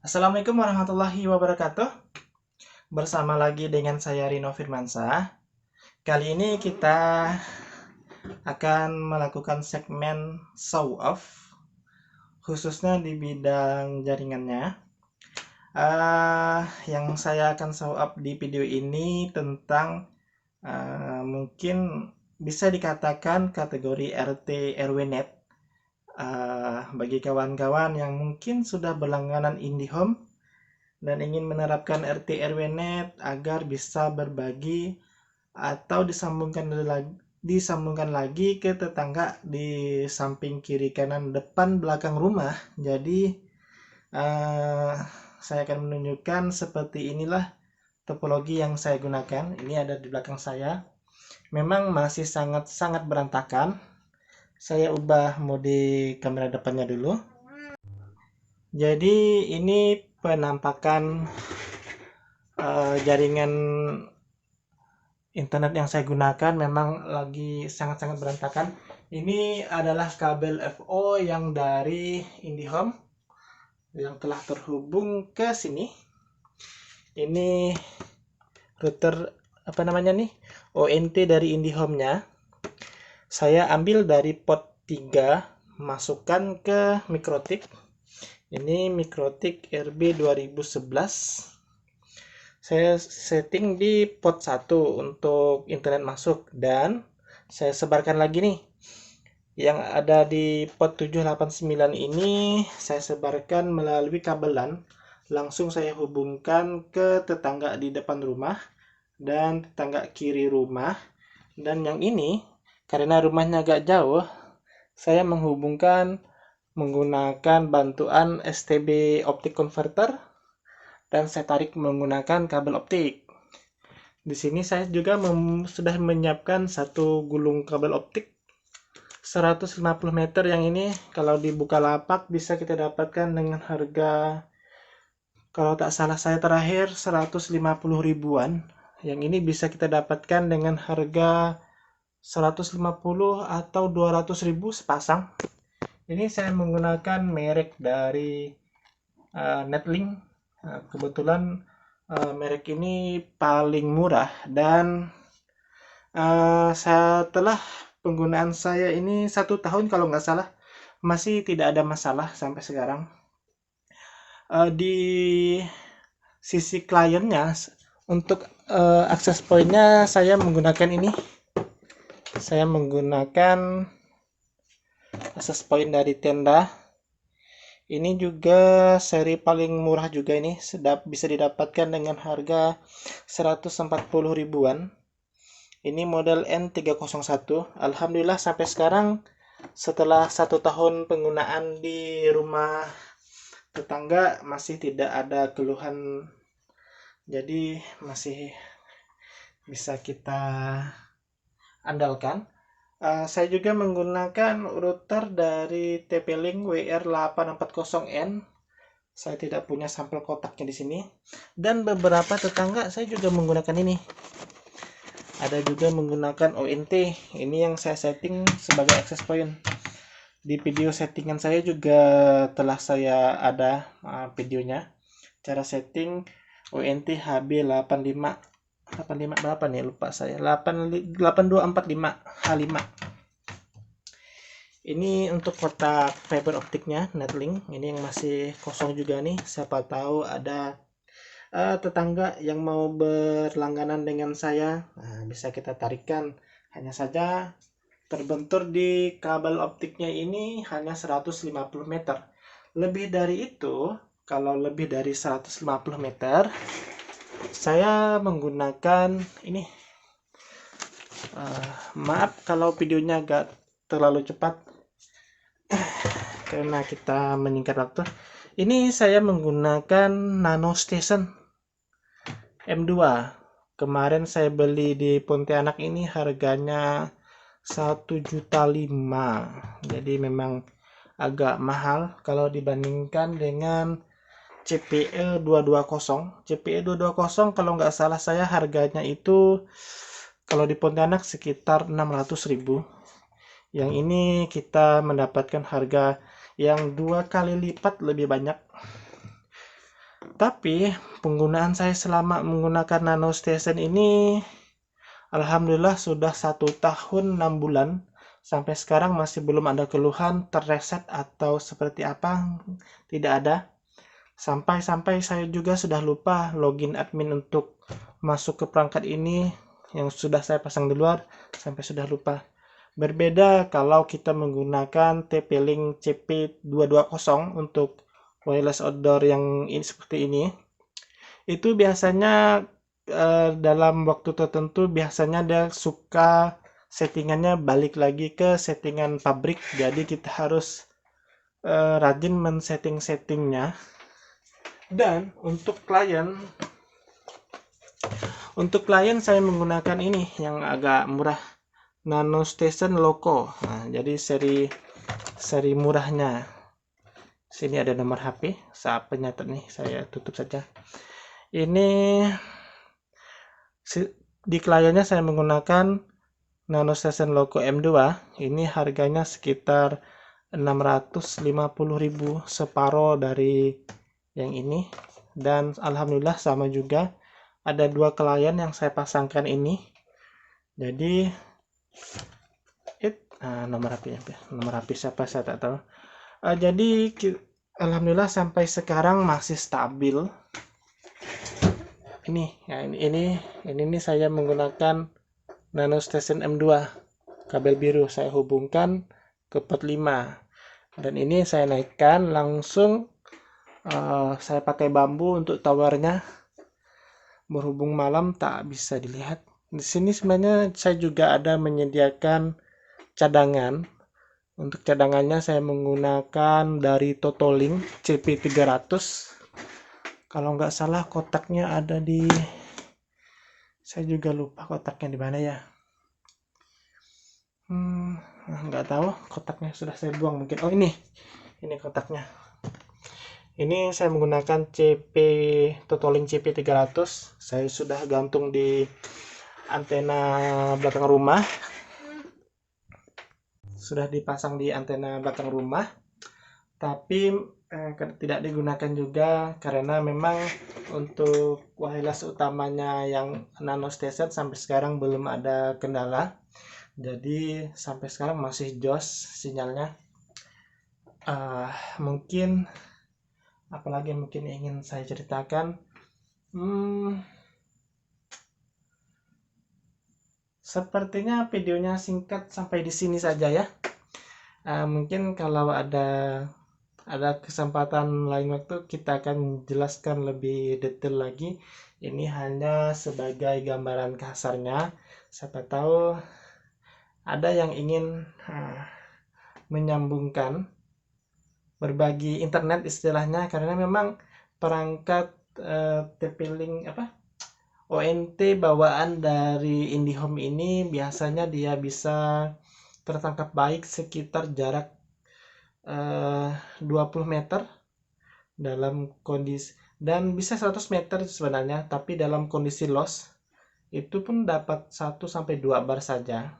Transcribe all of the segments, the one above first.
Assalamualaikum warahmatullahi wabarakatuh. Bersama lagi dengan saya Rino Firmansyah. Kali ini kita akan melakukan segmen show off, khususnya di bidang jaringannya. Yang saya akan show off di video ini tentang mungkin bisa dikatakan kategori RT RW Net. Bagi kawan-kawan yang mungkin sudah berlangganan IndiHome dan ingin menerapkan RT RW Net agar bisa berbagi atau disambungkan lagi ke tetangga di samping kiri kanan depan belakang rumah. Jadi saya akan menunjukkan seperti inilah topologi yang saya gunakan. Ini ada di belakang saya. Memang masih sangat berantakan. Saya ubah mode kamera depannya dulu. Jadi ini penampakan jaringan internet yang saya gunakan memang lagi sangat berantakan. Ini adalah kabel FO yang dari IndiHome yang telah terhubung ke sini. Ini router ONT dari IndiHome-nya. Saya ambil dari port 3, masukkan ke Mikrotik. Ini Mikrotik RB2011. Saya setting di port 1 untuk internet masuk, dan saya sebarkan lagi nih. Yang ada di port 789 ini saya sebarkan melalui kabel LAN. Langsung saya hubungkan ke tetangga di depan rumah dan tetangga kiri rumah. Dan yang ini karena rumahnya agak jauh, saya menghubungkan menggunakan bantuan STB optic converter dan saya tarik menggunakan kabel optik. Di sini saya juga sudah menyiapkan satu gulung kabel optik 150 meter. Yang ini kalau di Bukalapak bisa kita dapatkan dengan harga, kalau tak salah saya terakhir 150 ribuan. Yang ini bisa kita dapatkan dengan harga 150 atau 200 ribu sepasang. Ini saya menggunakan merek dari Netlink. Kebetulan merek ini paling murah, dan setelah penggunaan saya ini 1 tahun kalau nggak salah, masih tidak ada masalah sampai sekarang. Di sisi kliennya, untuk akses pointnya saya menggunakan ini. Saya menggunakan akses point dari Tenda. Ini juga seri paling murah juga, ini bisa didapatkan dengan harga 140 ribuan. Ini model N301. Alhamdulillah sampai sekarang setelah 1 tahun penggunaan di rumah tetangga masih tidak ada keluhan. Jadi masih bisa kita andalkan. Saya juga menggunakan router dari TP-Link WR840N. Saya tidak punya sampel kotaknya di sini. Dan beberapa tetangga saya juga menggunakan ini. Ada juga menggunakan ONT. Ini yang saya setting sebagai access point. Di video settingan saya juga telah saya ada videonya. Cara setting ONT HB85 berapa nih, lupa saya, 8245 H5. Ini untuk kotak fiber optiknya Netlink. Ini yang masih kosong juga nih, siapa tahu ada tetangga yang mau berlangganan dengan saya. Bisa kita tarikan. Hanya saja terbentur di kabel optiknya ini hanya 150 meter. Lebih dari itu, kalau lebih dari 150 meter saya menggunakan ini. Maaf kalau videonya agak terlalu cepat karena kita menyingkat waktu. Ini saya menggunakan Nano Station M2. Kemarin saya beli di Pontianak, ini harganya 1,5 juta. Jadi memang agak mahal kalau dibandingkan dengan CPE 220. CPE 220 kalau nggak salah saya harganya itu kalau di Pontianak sekitar 600 ribu. Yang ini kita mendapatkan harga yang 2 kali lipat lebih banyak. Tapi penggunaan saya selama menggunakan Nano Station ini alhamdulillah sudah 1 tahun 6 bulan. Sampai sekarang masih belum ada keluhan terreset atau seperti apa, tidak ada. Sampai-sampai saya juga sudah lupa login admin untuk masuk ke perangkat ini yang sudah saya pasang di luar, sampai sudah lupa. Berbeda kalau kita menggunakan TP-Link CP220 untuk wireless outdoor yang ini seperti ini. Itu biasanya dalam waktu tertentu biasanya dia suka settingannya balik lagi ke settingan pabrik, jadi kita harus rajin men-setting-settingnya. Dan untuk klien saya menggunakan ini yang agak murah, Nano Station Loco. Nah, jadi seri murahnya. Sini ada nomor HP, saat penyatet nih, saya tutup saja. Ini di kliennya saya menggunakan Nano Station Loco M2. Ini harganya sekitar 650.000, separuh dari yang ini. Dan alhamdulillah sama juga, ada 2 klien yang saya pasangkan ini. Jadi nomor HP siapa saya tak tahu. Jadi alhamdulillah sampai sekarang masih stabil. Ini saya menggunakan Nano Station M2 kabel biru, saya hubungkan ke port 5, dan ini saya naikkan langsung. Saya pakai bambu untuk towernya, berhubung malam tak bisa dilihat. Di sini sebenarnya saya juga ada menyediakan cadangan. Untuk cadangannya saya menggunakan dari Totolink CP300. Kalau nggak salah kotaknya ada di, saya juga lupa kotaknya di mana ya. Nggak tahu, kotaknya sudah saya buang mungkin. Oh, ini kotaknya. Ini saya menggunakan Totolink CP300. Saya sudah gantung di antena belakang rumah. Sudah dipasang di antena belakang rumah. Tapi tidak digunakan juga karena memang untuk wireless utamanya yang Nano Station sampai sekarang belum ada kendala. Jadi sampai sekarang masih jos sinyalnya. Mungkin apalagi mungkin ingin saya ceritakan. Sepertinya videonya singkat sampai di sini saja ya. Mungkin kalau ada kesempatan lain waktu kita akan jelaskan lebih detail lagi. Ini hanya sebagai gambaran kasarnya. Siapa tahu ada yang ingin menyambungkan, berbagi internet istilahnya, karena memang perangkat TP-Link ONT bawaan dari IndiHome ini biasanya dia bisa tertangkap baik sekitar jarak 20 meter dalam kondisi, dan bisa 100 meter sebenarnya, tapi dalam kondisi loss itu pun dapat 1-2 bar saja,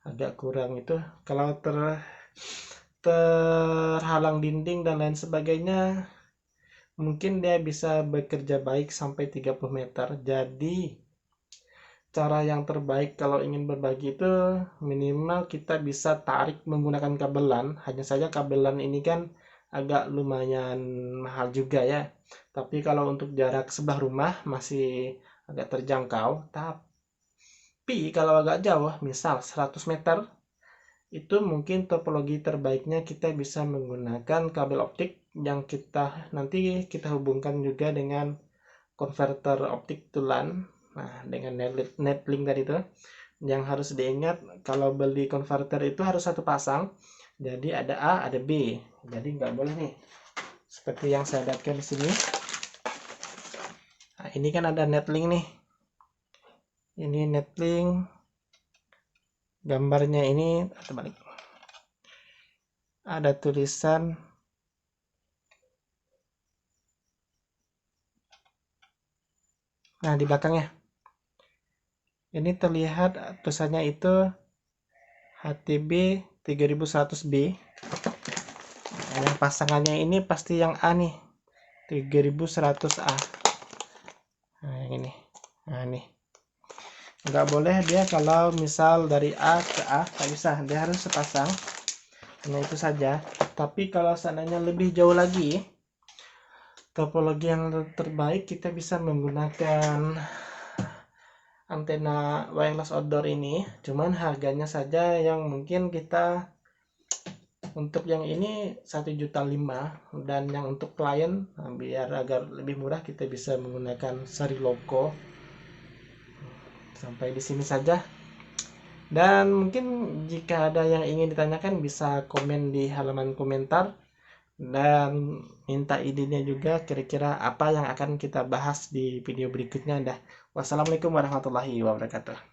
agak kurang itu. Kalau terhalang dinding dan lain sebagainya, mungkin dia bisa bekerja baik sampai 30 meter. Jadi cara yang terbaik kalau ingin berbagi itu minimal kita bisa tarik menggunakan kabelan. Hanya saja kabelan ini kan agak lumayan mahal juga ya. Tapi kalau untuk jarak sebelah rumah masih agak terjangkau. Tapi kalau agak jauh, misal 100 meter, itu mungkin topologi terbaiknya kita bisa menggunakan kabel optik yang nanti kita hubungkan juga dengan konverter optik tulan. Nah, dengan netlink tadi itu, yang harus diingat kalau beli konverter itu harus satu pasang. Jadi ada A, ada B. Jadi nggak boleh nih seperti yang saya lihatkan di sini. Nah, ini kan ada netlink nih. Ini netlink. Gambarnya ini terbalik. Ada tulisan di belakangnya. Ini terlihat tulisannya itu HTB 3100B. Yang pasangannya ini pasti yang A nih, 3100A. Nah yang ini, nah nih nggak boleh dia kalau misal dari A ke A, nggak bisa, dia harus sepasang. Hanya itu saja. Tapi kalau seandainya lebih jauh lagi, topologi yang terbaik, kita bisa menggunakan antena wireless outdoor ini. Cuman harganya saja yang mungkin kita, untuk yang ini 1,5 juta, dan yang untuk klien biar agar lebih murah kita bisa menggunakan seri logo. Sampai di sini saja. Dan mungkin jika ada yang ingin ditanyakan bisa komen di halaman komentar, dan minta idenya juga kira-kira apa yang akan kita bahas di video berikutnya. Wassalamualaikum warahmatullahi wabarakatuh.